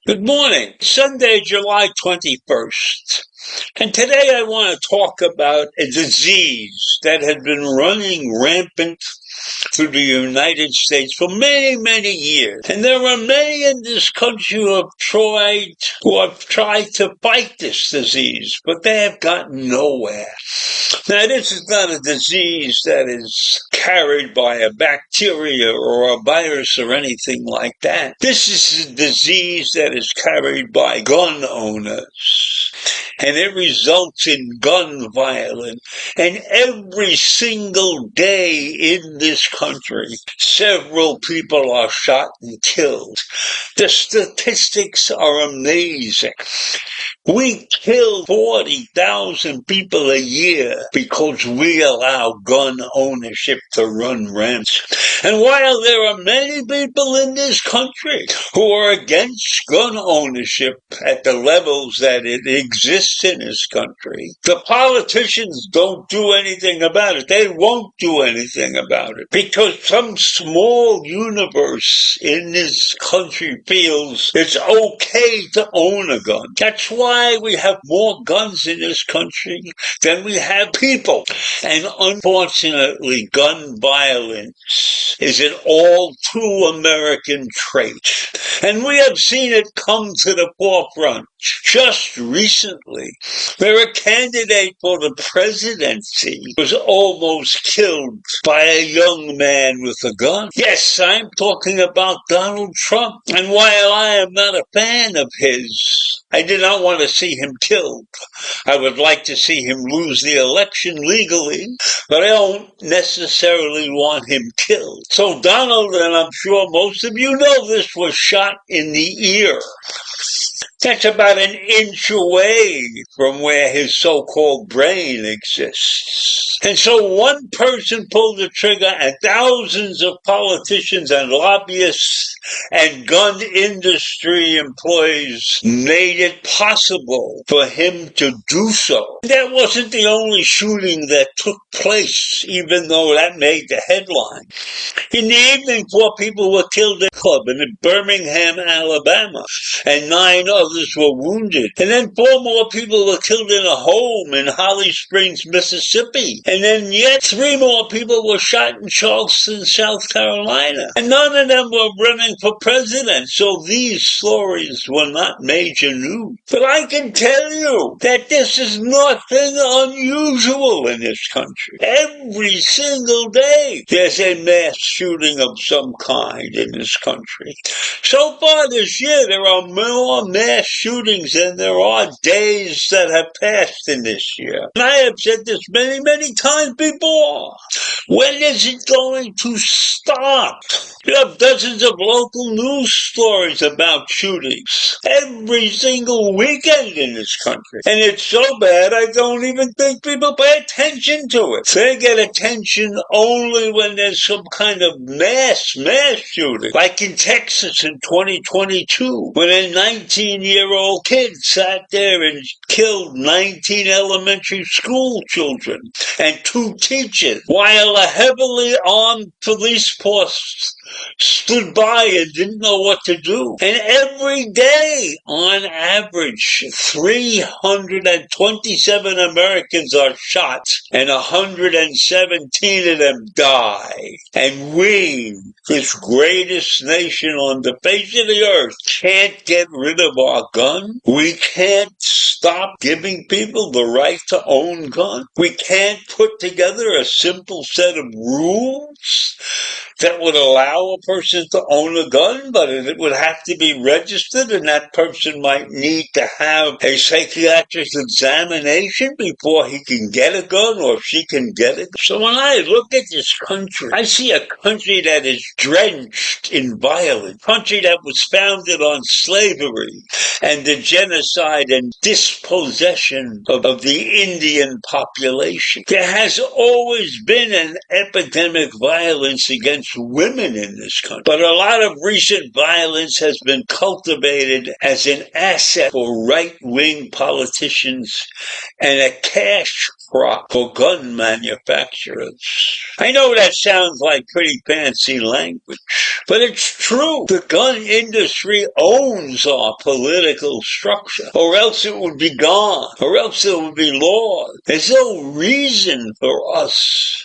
Good morning, Sunday, July 21st. And today I want to talk about a disease that had been running rampant through the United States for many, many years. And there are many in this country who have tried to fight this disease, but they have gotten nowhere. Now, this is not a disease that is carried by a bacteria or a virus or anything like that. This is a disease that is carried by gun owners, and it results in gun violence. And every single day in this country, several people are shot and killed. The statistics are amazing. We kill 40,000 people a year because we allow gun ownership to run rampant. And while there are many people in this country who are against gun ownership at the levels that it exists in this country, the politicians don't do anything about it. They won't do anything about it because some small universe in this country feels it's okay to own a gun. That's why we have more guns in this country than we have people. And unfortunately, gun violence is an all too American trait. And we have seen it come to the forefront. Just recently, where a candidate for the presidency was almost killed by a young man with a gun. Yes, I'm talking about Donald Trump. And while I am not a fan of his, I do not want to see him killed. I would like to see him lose the election legally, but I don't necessarily want him killed. So Donald, and I'm sure most of you know this, was shot in the ear. That's about an inch away from where his so-called brain exists. And so one person pulled the trigger and thousands of politicians and lobbyists and gun industry employees made it possible for him to do so. That wasn't the only shooting that took place, even though that made the headline. In the evening, 4 people were killed at a club in Birmingham, Alabama, and 9 others were wounded. And then 4 more people were killed in a home in Holly Springs, Mississippi. And then yet 3 more people were shot in Charleston, South Carolina. And none of them were running for president, so these stories were not major news. But I can tell you that this is nothing unusual in this country. Every single day there's a mass shooting of some kind in this country. So far this year, there are more mass shootings than there are days that have passed in this year. And I have said this many, many times before. When is it going to stop? You have dozens of local news stories about shootings every single weekend in this country. And it's so bad, I don't even think people pay attention to it. They get attention only when there's some kind of mass shooting. Like in Texas in 2022, when a 19-year-old kid sat there and killed 19 elementary school children and 2 teachers, while a heavily armed police force stood by and didn't know what to do. And every day, on average, 327 Americans are shot and 117 of them die. And we, this greatest nation on the face of the earth, can't get rid of our our gun. We can't stop giving people the right to own guns. We can't put together a simple set of rules that would allow a person to own a gun, but it would have to be registered, and that person might need to have a psychiatric examination before he can get a gun or she can get a gun. So when I look at this country, I see a country that is drenched in violence, a country that was founded on slavery and the genocide and dispossession of the Indian population. There has always been an epidemic violence against women in this country, but a lot of recent violence has been cultivated as an asset for right-wing politicians and a cash crop for gun manufacturers. I know that sounds like pretty fancy language, but it's true. The gun industry owns our political structure, or else it would be gone, or else there would be laws. There's no reason for us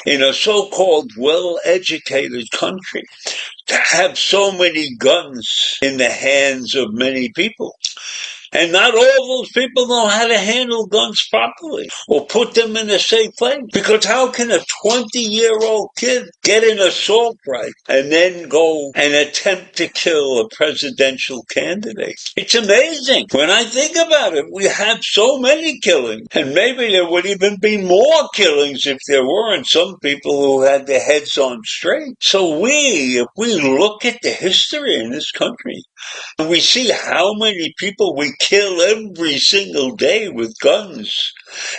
in a so-called well-educated country to have so many guns in the hands of many people. And not all those people know how to handle guns properly or put them in a safe place. Because how can a 20-year-old kid get an assault rifle and then go and attempt to kill a presidential candidate? It's amazing. When I think about it, we have so many killings. And maybe there would even be more killings if there weren't some people who had their heads on straight. So if we look at the history in this country, and we see how many people we kill every single day with guns,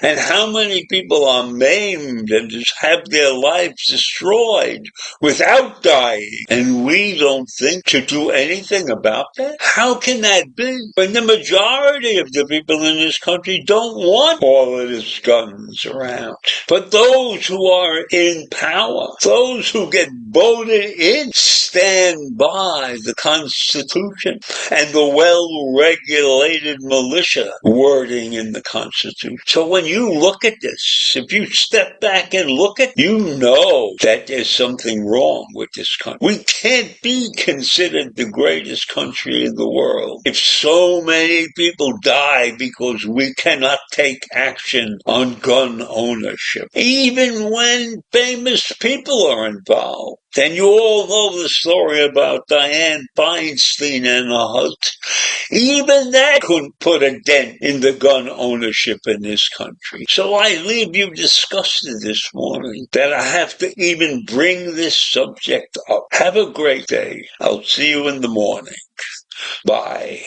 and how many people are maimed and just have their lives destroyed without dying, and we don't think to do anything about that? How can that be? When the majority of the people in this country don't want all of these guns around. But those who are in power, those who get voted in, stand by the Constitution and the well-regulated militia wording in the Constitution. So when you look at this, if you step back and look at it, you know that there's something wrong with this country. We can't be considered the greatest country in the world if so many people die because we cannot take action on gun ownership. Even when famous people are involved. And you all know the story about Dianne Feinstein and her husband. Even that couldn't put a dent in the gun ownership in this country. So I leave you disgusted this morning that I have to even bring this subject up. Have a great day. I'll see you in the morning. Bye.